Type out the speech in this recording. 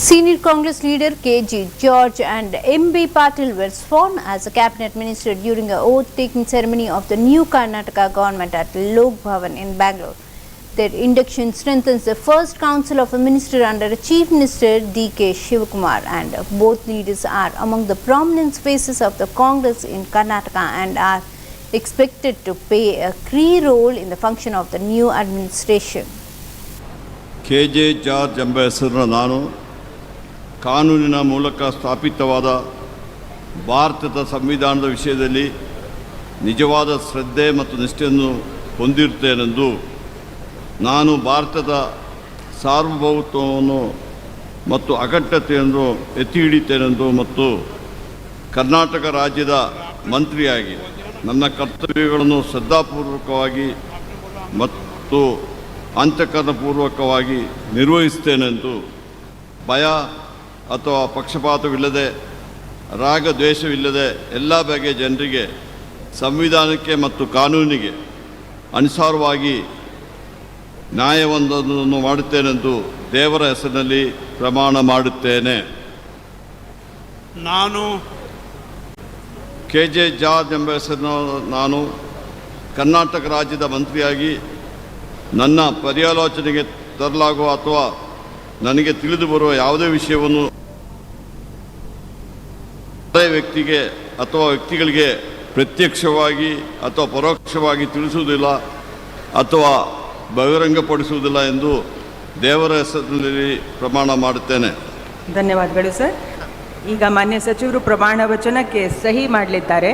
Senior Congress leader KG George and MB Patil were sworn as a cabinet minister during a oath-taking ceremony of the new Karnataka government at Lok Bhavan in Bangalore. Their induction strengthens the first council of a minister under Chief Minister D.K. Shivakumar, and both leaders are among the prominent faces of the Congress in Karnataka and are expected to play a key role in the function of the new administration. KJ George ಎಂಬ ಹೆಸರನ್ನು ನಾನು ಕಾನೂನಿನ ಮೂಲಕ ಸ್ಥಾಪಿತವಾದ ಭಾರತದ ಸಂವಿಧಾನದ ವಿಷಯದಲ್ಲಿ ನಿಜವಾದ ಶ್ರದ್ಧೆ ಮತ್ತು ನಿಷ್ಠೆಯನ್ನು ಹೊಂದಿರುತ್ತೇನೆಂದು, ನಾನು ಭಾರತದ ಸಾರ್ವಭೌಮತ್ವವನ್ನು ಮತ್ತು ಅಖಂಡತೆಯನ್ನು ಎತ್ತಿ ಹಿಡಿಯುತ್ತೇನೆಂದು ಮತ್ತು ಕರ್ನಾಟಕ ರಾಜ್ಯದ ಮಂತ್ರಿಯಾಗಿ ನನ್ನ ಕರ್ತವ್ಯಗಳನ್ನು ಶ್ರದ್ಧಾಪೂರ್ವಕವಾಗಿ ಮತ್ತು ಅಂತಃಕರಣಪೂರ್ವಕವಾಗಿ ನಿರ್ವಹಿಸುತ್ತೇನೆಂದು ಭಯ ಅಥವಾ ಪಕ್ಷಪಾತವಿಲ್ಲದೆ, ರಾಗದ್ವೇಷವಿಲ್ಲದೆ ಎಲ್ಲ ಬಗೆಯ ಜನರಿಗೆ ಸಂವಿಧಾನಕ್ಕೆ ಮತ್ತು ಕಾನೂನಿಗೆ ಅನುಸಾರವಾಗಿ ನ್ಯಾಯವೊಂದನ್ನು ಮಾಡುತ್ತೇನೆಂದು ದೇವರ ಹೆಸರಿನಲ್ಲಿ ಪ್ರಮಾಣ ಮಾಡುತ್ತೇನೆ. ನಾನು KJ ಜಾರ್ಜ್ ಎಂಬ ಹೆಸರನ್ನು ನಾನು ಕರ್ನಾಟಕ ರಾಜ್ಯದ ಮಂತ್ರಿಯಾಗಿ ನನ್ನ ಪರ್ಯಾಲೋಚನೆಗೆ ತರಲಾಗುವ ಅಥವಾ ನನಗೆ ತಿಳಿದು ಬರುವ ಯಾವುದೇ ವಿಷಯವನ್ನು ವ್ಯಕ್ತಿಗೆ ಅಥವಾ ವ್ಯಕ್ತಿಗಳಿಗೆ ಪ್ರತ್ಯಕ್ಷವಾಗಿ ಅಥವಾ ಪರೋಕ್ಷವಾಗಿ ತಿಳಿಸುವುದಿಲ್ಲ ಅಥವಾ ಬಹಿರಂಗಪಡಿಸುವುದಿಲ್ಲ ಎಂದು ದೇವರ ಹೆಸರಿನಲ್ಲಿ ಪ್ರಮಾಣ ಮಾಡುತ್ತೇನೆ. ಧನ್ಯವಾದಗಳು ಸರ್. ಈಗ ಮಾನ್ಯ ಸಚಿವರು ಪ್ರಮಾಣ ವಚನಕ್ಕೆ ಸಹಿ ಮಾಡಲಿದ್ದಾರೆ.